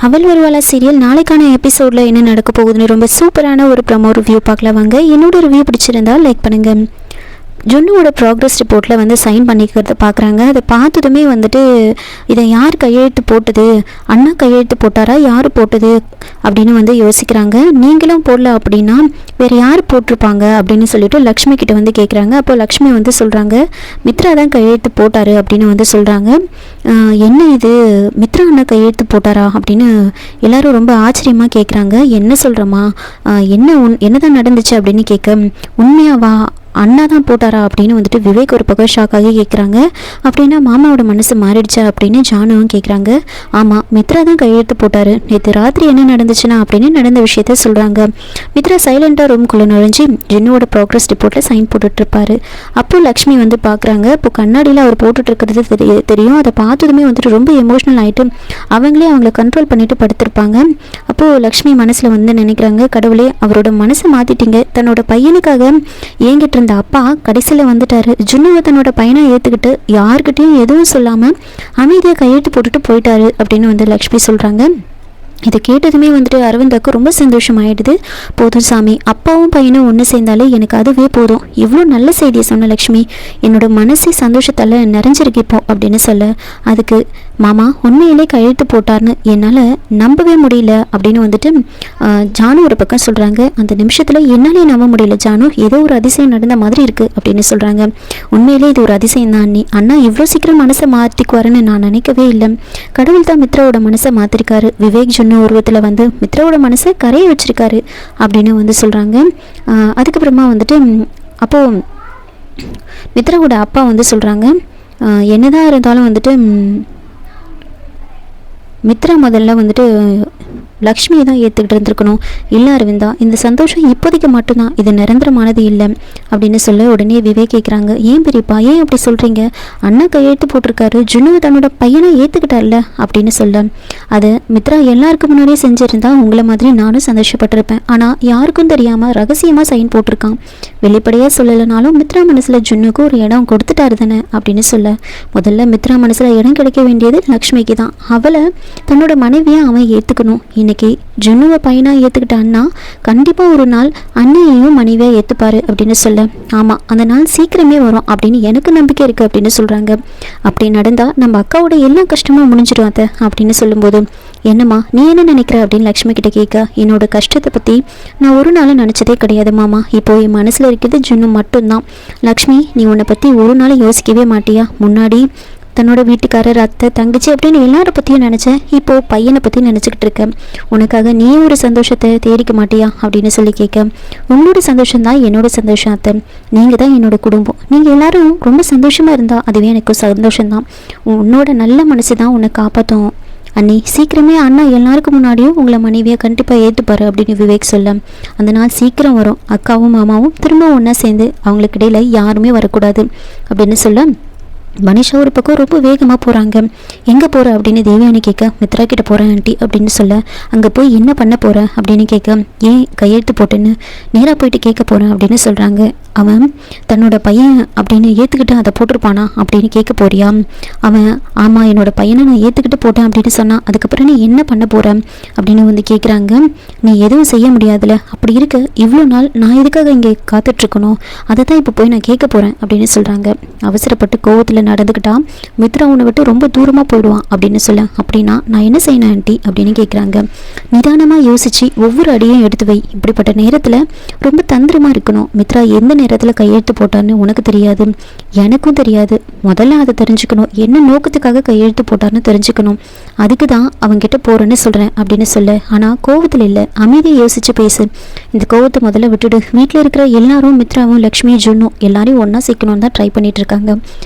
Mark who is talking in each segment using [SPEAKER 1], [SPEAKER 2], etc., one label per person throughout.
[SPEAKER 1] அவள் வருவாளா சீரியல் நாளைக்கான எபிசோடில் என்ன நடக்க போகுதுன்னு ரொம்ப சூப்பரான ஒரு ப்ரமோ ரிவ்யூ பார்க்கலாம் வாங்க. என்னோட ரிவ்யூ பிடிச்சிருந்தால் லைக் பண்ணுங்கள். ஜுன்னுவோட ப்ராக்ரஸ் ரிப்போர்ட்டில் வந்து சைன் பண்ணிக்கிறத பார்க்குறாங்க. அதை பார்த்ததுமே வந்துட்டு இதை யார் கையெழுத்து போட்டது, அண்ணா கையெழுத்து போட்டாரா, யார் போட்டது அப்படின்னு வந்து யோசிக்கிறாங்க. நீங்களும் போடல அப்படின்னா வேறு யார் போட்டிருப்பாங்க அப்படின்னு சொல்லிட்டு லக்ஷ்மி கிட்ட வந்து கேட்குறாங்க. அப்போ லக்ஷ்மி வந்து சொல்கிறாங்க மித்ரா தான் கையெழுத்து போட்டார் அப்படின்னு வந்து சொல்கிறாங்க. என்ன இது மித்ரா அண்ணா கையெழுத்து போட்டாரா அப்படின்னு எல்லாரும் ரொம்ப ஆச்சரியமாக கேட்குறாங்க. என்ன சொல்கிறோமா, என்னதான் நடந்துச்சு அப்படின்னு கேட்க உண்மையாவா அண்ணா தான் போட்டாரா அப்படின்னு வந்துட்டு விவேக் ஒரு பக்கம் ஷாக்காகி கேட்குறாங்க. அப்படின்னா மாமாவோட மனசு மாறிடுச்சா அப்படின்னு ஜானுவும் கேட்குறாங்க. ஆமாம், மித்ரா தான் கையெழுத்து போட்டார். நேற்று ராத்திரி என்ன நடந்துச்சுன்னா அப்படின்னு நடந்த விஷயத்த சொல்கிறாங்க. மித்ரா சைலண்டாக ரூம்குள்ளே நுழைஞ்சி ஜின்னுவோட ப்ராக்ரஸ் ரிப்போர்ட்டில் சைன் போட்டுட்ருப்பாரு. அப்போது லக்ஷ்மி வந்து பார்க்குறாங்க. இப்போ கண்ணாடியில் அவர் போட்டுட்ருக்கிறது தெரியும். அதை பார்த்ததுமே வந்துட்டு ரொம்ப எமோஷ்னல் ஆகிட்டு அவங்களே அவங்கள கண்ட்ரோல் பண்ணிட்டு படுத்திருப்பாங்க. அப்போது லக்ஷ்மி மனசில் வந்து நினைக்கிறாங்க, கடவுளே அவரோட மனசை மாற்றிட்டீங்க. தன்னோட பையனுக்காக ஏங்கிட்டு அந்த அப்பா கடைசியில் வந்துட்டாரு. ஜுன்னுவை தன்னோட பையனை ஏற்றுக்கிட்டு யார்கிட்டையும் எதுவும் சொல்லாமல் அமைதியாக கையெழுத்து போட்டுட்டு போயிட்டாரு அப்படின்னு வந்து லக்ஷ்மி சொல்கிறாங்க. இதை கேட்டதுமே வந்துட்டு அரவிந்தாவுக்கு ரொம்ப சந்தோஷம் ஆகிடுது. போதும் சாமி, அப்பாவும் பையனும் ஒன்று சேர்ந்தாலே எனக்கு அதுவே போதும். இவ்வளோ நல்ல செய்தியை சொன்ன லக்ஷ்மி என்னோட மனசே சந்தோஷத்தால் நிறைஞ்சிருக்கிப்போ அப்படின்னு சொல்ல, அதுக்கு மாமா உண்மையிலே கையெழுத்து போட்டார்னு என்னால் நம்பவே முடியல அப்படின்னு வந்துட்டு ஜானு ஒரு பக்கம் சொல்கிறாங்க. அந்த நிமிஷத்தில் என்னாலே நம்ப முடியல ஜானு, ஏதோ ஒரு அதிசயம் நடந்த மாதிரி இருக்குது அப்படின்னு சொல்கிறாங்க. உண்மையிலே இது ஒரு அதிசயம் தான் அண்ணா இவ்வளோ சீக்கிரம் மனசை மாற்றிக்குவாருன்னு நான் நினைக்கவே இல்லை. கடவுள் தான் மித்ராவோட மனசை மாற்றிருக்காரு. விவேக் ஜுன்னு உருவத்தில் வந்து மித்ராவோட மனசை கரையை வச்சிருக்காரு அப்படின்னு வந்து சொல்கிறாங்க. அதுக்கப்புறமா வந்துட்டு அப்போது மித்ராவோட அப்பா வந்து சொல்கிறாங்க, என்னதான் இருந்தாலும் வந்துட்டு மித்ரா முதல்ல வந்துட்டு லக்ஷ்மியை தான் ஏற்றுக்கிட்டு இருந்திருக்கணும். இல்லை அரவிந்தா, இந்த சந்தோஷம் இப்போதைக்கு மட்டும்தான், இது நிரந்தரமானது இல்லை அப்படின்னு சொல்ல உடனே விவேக் கேட்குறாங்க, ஏன் பெரியப்பா ஏன் அப்படி சொல்கிறீங்க? அண்ணா கையெழுத்து போட்டிருக்காரு, ஜுன்னு தன்னோட பையனை ஏற்றுக்கிட்டார்ல அப்படின்னு சொல்ல, அது மித்ரா எல்லாருக்கும் முன்னாடியே செஞ்சுருந்தா உங்களை மாதிரி நானும் சந்தோஷப்பட்டிருப்பேன். ஆனால் யாருக்கும் தெரியாமல் ரகசியமாக சைன் போட்டிருக்கான். வெளிப்படையாக சொல்லலைனாலும் மித்ரா மனசில் ஜுன்னுக்கு ஒரு இடம் கொடுத்துட்டாரு தானே அப்படின்னு சொல்ல, முதல்ல மித்ரா மனசில் இடம் கிடைக்க வேண்டியது லக்ஷ்மிக்கு தான். அவளை தன்னோட மனைவியை அவன் ஏற்றுக்கணும். இன்னைக்கு ஜுன்னுவை பையனாக ஏற்றுக்கிட்டான்னா கண்டிப்பாக ஒரு நாள் அண்ணியையும் மனைவியாக ஏற்றுப்பாரு அப்படின்னு சொல்ல, ஆமாம் அந்த நாள் சீக்கிரமே வரும் அப்படின்னு எனக்கு நம்பிக்கை இருக்குது அப்படின்னு சொல்கிறாங்க. அப்படி நடந்தால் நம்ம அக்காவோட எல்லா கஷ்டமும் முடிஞ்சிடும் அத்தை அப்படின்னு சொல்லும்போது, என்னம்மா நீ என்ன நினைக்கிற அப்படின்னு லக்ஷ்மி கிட்ட கேட்க, என்னோட கஷ்டத்தை பற்றி நான் ஒரு நாளும் நினச்சதே கிடையாது மாமா. இப்போ என் மனசில் இருக்கிறது ஜுன்னு மட்டும்தான். லக்ஷ்மி, நீ உன்னை பற்றி ஒரு நாளும் யோசிக்கவே மாட்டியா? முன்னாடி தன்னோட வீட்டுக்காரர், அத்தை, தங்கச்சி அப்படின்னு எல்லாரை பற்றியும் நினச்சேன். இப்போது பையனை பற்றி நினச்சிக்கிட்டு இருக்கேன். உனக்காக நீ ஒரு சந்தோஷத்தை தேடிக்க மாட்டியா அப்படின்னு சொல்லி கேட்க, உங்களோட சந்தோஷம்தான் என்னோட சந்தோஷம் அத்தை. நீங்கள் தான் என்னோட குடும்பம். நீங்கள் எல்லாரும் ரொம்ப சந்தோஷமாக இருந்தால் அதுவே எனக்கு சந்தோஷம்தான். உன்னோட நல்ல மனசு தான் உன்னை காப்பாற்றும் அண்ணி. சீக்கிரமே அண்ணா எல்லாருக்கும் முன்னாடியும் உங்களை மனைவியை கண்டிப்பாக ஏற்றுப்பாரு அப்படின்னு விவேக் சொல்ல, அந்த நாள் சீக்கிரம் வரும். அக்காவும் மாமாவும் திரும்ப ஒன்றா சேர்ந்து அவங்களுக்கு இடையில யாருமே வரக்கூடாது அப்படின்னு சொல்ல, மனிஷா ஒரு பக்கம் ரொம்ப வேகமாக போகிறாங்க. எங்கே போகிற அப்படின்னு தேவயானி கேட்க, மித்ரா கிட்ட போகிறேன் ஆண்டி அப்படின்னு சொல்ல, அங்கே போய் என்ன பண்ண போகிற அப்படின்னு கேட்க, ஏன் கையெழுத்து போட்டுன்னு நேராக போயிட்டு கேட்க போகிறேன் அப்படின்னு சொல்கிறாங்க. அவன் தன்னோட பையன் அப்படின்னு ஏற்றுக்கிட்டு அதை போட்டிருப்பானா அப்படின்னு கேட்க போறியா? அவன் ஆமாம் என்னோட பையனை நான் ஏற்றுக்கிட்டு போட்டேன் அப்படின்னு சொன்னான். அதுக்கப்புறம் நீ என்ன பண்ண போகிற அப்படின்னு வந்து கேட்குறாங்க. நீ எதுவும் செய்ய முடியாதுல்ல, அப்படி இருக்க இவ்வளோ நாள் நான் எதுக்காக இங்கே காத்துட்ருக்கணும், அதை தான் இப்போ போய் நான் கேட்க போகிறேன் அப்படின்னு சொல்கிறாங்க. அவசரப்பட்டு கோவத்தில் நடந்துக்கிட்டா மித்ரா உன்னை விட்டு ரொம்ப தூரமாக போயிடுவான் அப்படின்னு சொல்ல, அப்படின்னா நான் என்ன செய்யணும் ஆண்டி அப்படின்னு கேட்குறாங்க. நிதானமாக யோசித்து ஒவ்வொரு அடியும் எடுத்து வை. இப்படிப்பட்ட நேரத்தில் ரொம்ப தந்திரமாக இருக்கணும். மித்ரா எந்த நேரத்தில் கையெழுத்து போட்டார்னு உனக்கு தெரியாது, எனக்கும் தெரியாது. முதல்ல அதை தெரிஞ்சுக்கணும். என்ன நோக்கத்துக்காக கையெழுத்து போட்டார்னு தெரிஞ்சுக்கணும். அதுக்கு தான் அவங்ககிட்ட போகிறேன்னு சொல்கிறேன் அப்படின்னு சொல்ல, ஆனால் கோவத்தில் இல்லை, அமைதியை யோசித்து பேசு. இந்த கோவத்தை முதல்ல விட்டுடு. வீட்டில் இருக்கிற எல்லாரும் மித்ராவும் லக்ஷ்மி ஜுன்னும் எல்லாரையும் ஒன்றா சேர்க்கணும்னு தான் ட்ரை பண்ணிட்டு இருக்காங்க.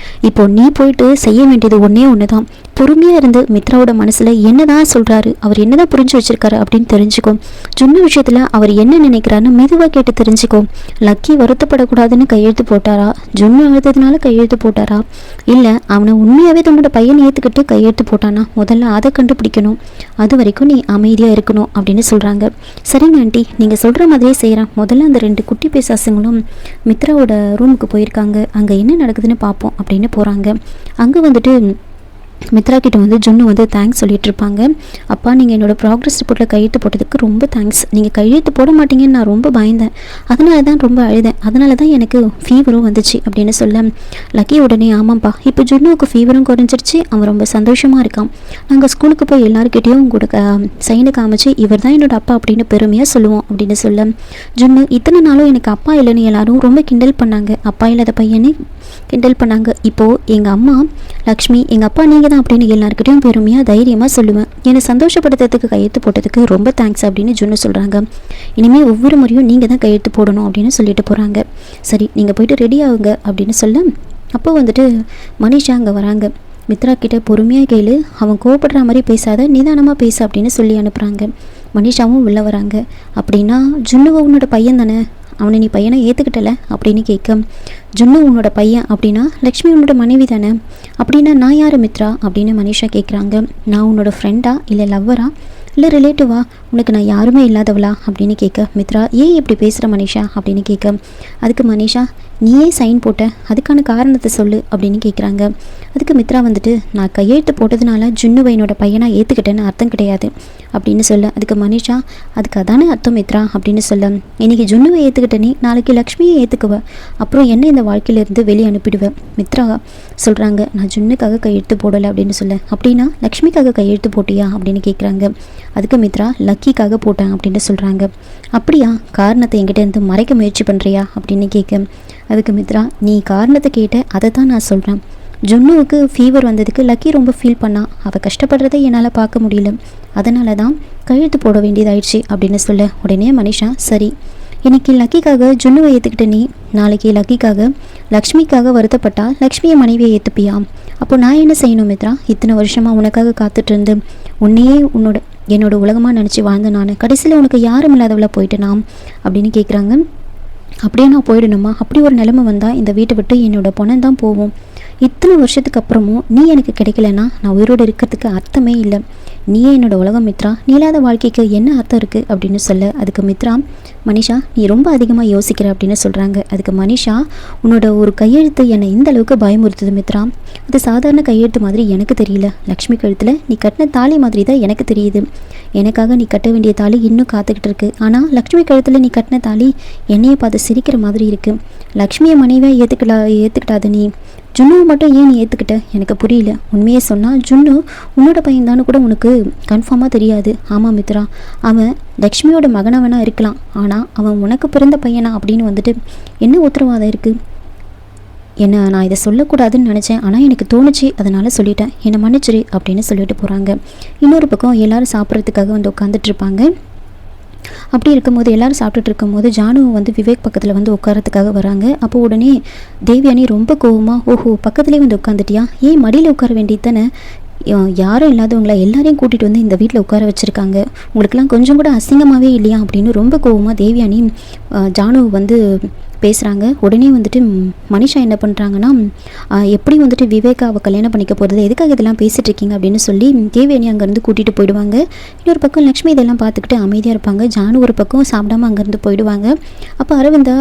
[SPEAKER 1] இப்போ நீ போயிட்டு செய்ய வேண்டியது ஒன்று தான். பொறுமையாக இருந்து மித்ராவோட மனசில் என்னதான் சொல்கிறாரு, அவர் என்னதான் புரிஞ்சு வச்சிருக்காரு அப்படின்னு தெரிஞ்சுக்கோ. ஜுன்னு விஷயத்தில் அவர் என்ன நினைக்கிறான்னு மெதுவாக கேட்டு தெரிஞ்சுக்கோ. லக்கி வருத்தப்படக்கூடாதுன்னு கையெழுத்து போட்டாரா, ஜுன்னு அழுத்ததுனால கையெழுத்து போட்டாரா, இல்லை அவனை உண்மையாகவே தன்னோட பையனை ஏற்றுக்கிட்டு கையெழுத்து போட்டானா, முதல்ல அதை கண்டுபிடிக்கணும். அது வரைக்கும் நீ அமைதியாக இருக்கணும் அப்படின்னு சொல்கிறாங்க. சரிங்க ஆண்டி, நீங்கள் சொல்கிற மாதிரியே செய்கிறேன். முதல்ல அந்த 2 குட்டி பேசாசங்களும் மித்ராவோட ரூமுக்கு போயிருக்காங்க. அங்கே என்ன நடக்குதுன்னு பார்ப்போம் அப்படின்னு போகிறாங்க. அங்கே வந்துட்டு மித்ரா கிட்ட வந்து ஜுன்னு வந்து தேங்க்ஸ் சொல்லிட்டு இருப்பாங்க. அப்பா நீங்கள் என்னோடய ப்ராக்ரஸ் ரிப்போர்ட்டில் கையெழுத்து போட்டதுக்கு ரொம்ப தேங்க்ஸ். நீங்கள் கையெழுத்து போட மாட்டீங்கன்னு நான் ரொம்ப பயந்தேன், அதனால தான் ரொம்ப அழுதேன், அதனால தான் எனக்கு ஃபீவரும் வந்துச்சு அப்படின்னு சொல்ல லக்கி உடனே ஆமாம்ப்பா இப்போ ஜுன்னுவுக்கு ஃபீவரும் குறைஞ்சிருச்சு, அவன் ரொம்ப சந்தோஷமாக இருக்கான். நாங்கள் ஸ்கூலுக்கு போய் எல்லாருக்கிட்டேயும் உங்களோட சைனை காமிச்சு இவர் தான் என்னோட அப்பா அப்படின்னு பெருமையாக சொல்லுவோம் அப்படின்னு சொல்ல ஜுன்னு இத்தனை நாளும் எனக்கு அப்பா இல்லைன்னு எல்லாரும் ரொம்ப கிண்டல் பண்ணாங்க, அப்பா இல்லாத பையனே கிண்டல் பண்ணாங்க. இப்போது எங்கள் அம்மா லக்ஷ்மி எங்கள் அப்பா நீங்கள் தான் அப்படின்னு எல்லாருக்கிட்டையும் பெருமையாக தைரியமாக சொல்லுவேன். என்னை சந்தோஷப்படுத்துறதுக்கு கையெழுத்து போட்டதுக்கு ரொம்ப தேங்க்ஸ் அப்படின்னு ஜுன்னு சொல்கிறாங்க. இனிமேல் ஒவ்வொரு முறையும் நீங்கள் தான் கையெழுத்து போடணும் அப்படின்னு சொல்லிட்டு போகிறாங்க. சரி நீங்கள் போயிட்டு ரெடி ஆகுங்க அப்படின்னு சொல்ல அப்போ வந்துட்டு மனிஷா அங்கே வராங்க. மித்ரா கிட்ட பொறுமையாக கேளு, அவன் கோவப்படுற மாதிரி பேசாத, நிதானமாக பேசு அப்படின்னு சொல்லி அனுப்புகிறாங்க. மனிஷாவும் உள்ளே வராங்க. அப்படின்னா ஜுன்னு உன்னோட பையன் தானே, அவனை நீ பையனை ஏற்றுக்கிட்டல அப்படின்னு கேட்க ஜுன்னு உன்னோட பையன் அப்படின்னா லக்ஷ்மி உன்னோட மனைவி தானே, அப்படின்னா நான் யார் மித்ரா அப்படின்னு மனிஷா கேட்குறாங்க. நான் உன்னோட ஃப்ரெண்டா இல்லை லவ்வரா இல்லை ரிலேட்டிவா, உனக்கு நான் யாருமே இல்லாதவளா அப்படின்னு கேட்க மித்ரா ஏன் இப்படி பேசுகிற மனிஷா அப்படின்னு கேட்க அதுக்கு மனிஷா நீயே சைன் போட்ட அதுக்கான காரணத்தை சொல்லு அப்படின்னு கேட்குறாங்க. அதுக்கு மித்ரா வந்துட்டு நான் கையெழுத்து போட்டதுனால ஜுன்னுவை என்னோட பையனாக ஏற்றுக்கிட்டேன்னு அர்த்தம் கிடையாது அப்படின்னு சொல்ல அதுக்கு மனிஷா அதுக்கு அதானே அர்த்தம் மித்ரா அப்படின்னு சொல்ல இன்றைக்கி ஜுன்னுவை ஏற்றுக்கிட்டேனே நாளைக்கு லக்ஷ்மியை ஏற்றுக்குவேன், அப்புறம் என்ன இந்த வாழ்க்கையிலேருந்து வெளியே அனுப்பிடுவேன். மித்ரா சொல்கிறாங்க நான் ஜுன்னுக்காக கையெழுத்து போடலை அப்படின்னு சொல்ல அப்படின்னா லக்ஷ்மிக்காக கையெழுத்து போட்டியா அப்படின்னு கேட்குறாங்க. அதுக்கு மித்ரா லக்கிக்காக போட்டேன் அப்படின்னு சொல்கிறாங்க. அப்படியா, காரணத்தை என்கிட்ட இருந்து மறைக்க முயற்சி பண்ணுறியா அப்படின்னு கேட்க அதுக்கு மித்ரா நீ காரணத்தை கேட்ட அதை தான் நான் சொல்கிறேன். ஜுன்னுவுக்கு ஃபீவர் வந்ததுக்கு லக்கி ரொம்ப ஃபீல் பண்ணா, அவள் கஷ்டப்படுறதை என்னால் பார்க்க முடியல, அதனால தான் கையெழுத்து போட வேண்டியதாயிடுச்சு அப்படின்னு சொல்ல உடனே மனிஷா சரி இன்னைக்கு லக்கிக்காக ஜுன்னுவை ஏற்றுக்கிட்ட நீ நாளைக்கு லக்கிக்காக லக்ஷ்மிக்காக வருத்தப்பட்டா லக்ஷ்மியை மனைவியை ஏற்றுப்பியா, அப்போ நான் என்ன செய்யணும் மித்ரா, இத்தனை வருஷமாக உனக்காக காத்துட்டு இருந்து உன்னையே என்னோட உலகமாக நினச்சி வாழ்ந்த நான் கடைசியில் உனக்கு யாரும் இல்லாதவளை போயிட்டேனா அப்படின்னு கேட்குறாங்க. அப்படியே நான் போயிடணுமா, அப்படி ஒரு நிலைமை வந்தால் இந்த வீட்டை விட்டு என்னோட பணம் தான் போகும். இத்தனை வருஷத்துக்கு அப்புறமும் நீ எனக்கு கிடைக்கலன்னா நான் உயிரோடு இருக்கிறதுக்கு அர்த்தமே இல்லை, நீயே என்னோட உலகம் மித்ரா, நீ இல்லாத வாழ்க்கைக்கு என்ன அர்த்தம் இருக்குது அப்படின்னு சொல்ல அதுக்கு மித்ரா மனிஷா நீ ரொம்ப அதிகமாக யோசிக்கிற அப்படின்னு சொல்கிறாங்க. அதுக்கு மனிஷா உன்னோட ஒரு கையெழுத்து என்னை இந்த அளவுக்கு பயமுறுத்துது மித்ரா, அது சாதாரண கையெழுத்து மாதிரி எனக்கு தெரியல, லக்ஷ்மி கழுத்தில் நீ கட்டின தாலி மாதிரி தான் எனக்கு தெரியுது, எனக்காக நீ கட்ட வேண்டிய தாலி இன்னும் காத்துக்கிட்டு இருக்கு, ஆனால் லக்ஷ்மி கழுத்தில் நீ கட்டின தாலி என்னையை பார்த்து சிரிக்கிற மாதிரி இருக்குது, லக்ஷ்மியை மனைவியாக ஏற்றுக்கிட்டாத நீ ஜுன்னுவை மட்டும் ஏன் நீ ஏற்றுக்கிட்ட எனக்கு புரியல, உண்மையே சொன்னால் ஜுன்னு உன்னோட பையன்தானு கூட உனக்கு கன்ஃபார்மாக தெரியாது. ஆமாம் மித்ரா, அவன் லக்ஷ்மியோட மகனவனாக இருக்கலாம், ஆனால் அவன் உனக்கு பிறந்த பையனா அப்படின்னு வந்துட்டு என்ன உத்தரவாதம் இருக்குது, என்ன நான் இதை சொல்லக்கூடாதுன்னு நினச்சேன், ஆனால் எனக்கு தோணுச்சு அதனால் சொல்லிட்டேன், என்னை மன்னிச்சிரு அப்படின்னு சொல்லிட்டு போகிறாங்க. இன்னொரு பக்கம் எல்லோரும் சாப்பிட்றதுக்காக வந்து உட்காந்துட்டு இருப்பாங்க. அப்படி இருக்கும்போது எல்லோரும் சாப்பிட்டுட்டு இருக்கும்போது ஜானு வந்து விவேக் பக்கத்தில் வந்து உட்காரத்துக்காக வராங்க. அப்போ உடனே தேவயானி ரொம்ப கோவமாக ஓஹோ பக்கத்துலேயே வந்து உட்காந்துட்டியா, ஏன் மடியில் உட்கார வேண்டியது தானே, யாரும் இல்லாதவங்கள எல்லாரையும் கூட்டிகிட்டு வந்து இந்த வீட்டில் உட்கார வச்சுருக்காங்க, உங்களுக்கெல்லாம் கொஞ்சம் கூட அசிங்கமாகவே இல்லையா அப்படின்னு ரொம்ப கோவமாக தேவயானி ஜானு வந்து பேசுகிறாங்க. உடனே வந்துட்டு மனிஷா என்ன பண்ணுறாங்கன்னா எப்படி வந்துட்டு விவேக்கா அவள் கல்யாணம் பண்ணிக்க போகிறது, எதுக்காக இதெல்லாம் பேசிகிட்டு இருக்கீங்க அப்படின்னு சொல்லி தேவயானி அங்கேருந்து கூட்டிகிட்டு போயிடுவாங்க. இன்னொரு பக்கம் லக்ஷ்மி இதெல்லாம் பார்த்துக்கிட்டு அமைதியாக இருப்பாங்க. ஜானு ஒரு பக்கம் சாப்பிடாம அங்கேருந்து போயிடுவாங்க. அப்போ அரவிந்தா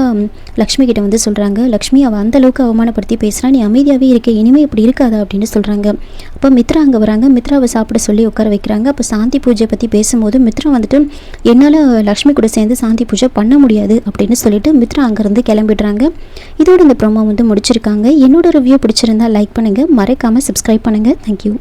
[SPEAKER 1] லக்ஷ்மி கிட்ட வந்து சொல்கிறாங்க லக்ஷ்மி அவள் அந்தளவுக்கு அவமானப்படுத்தி பேசுகிறா, நீ அமைதியாகவே இருக்கே, இனிமேல் இப்படி இருக்காதா அப்படின்னு சொல்கிறாங்க. அப்போ மித்ரா அங்கே வராங்க. மித்ராவை சாப்பிட சொல்லி உட்கார வைக்கிறாங்க. அப்போ சாந்தி பூஜை பற்றி பேசும்போது மித்ரா வந்துட்டு என்னால் லக்ஷ்மி கூட சேர்ந்து சாந்தி பூஜை பண்ண முடியாது அப்படின்னு சொல்லிட்டு மித்ரா அங்கேருந்து கிளம்பிடுறாங்க. இதோட இந்த ப்ரோமோ வந்து முடிச்சிருக்காங்க. என்னோட ரிவ்யூ பிடிச்சிருந்தா லைக் பண்ணுங்கள், மறக்காமல் சப்ஸ்கிரைப் பண்ணுங்கள். தேங்க்யூ.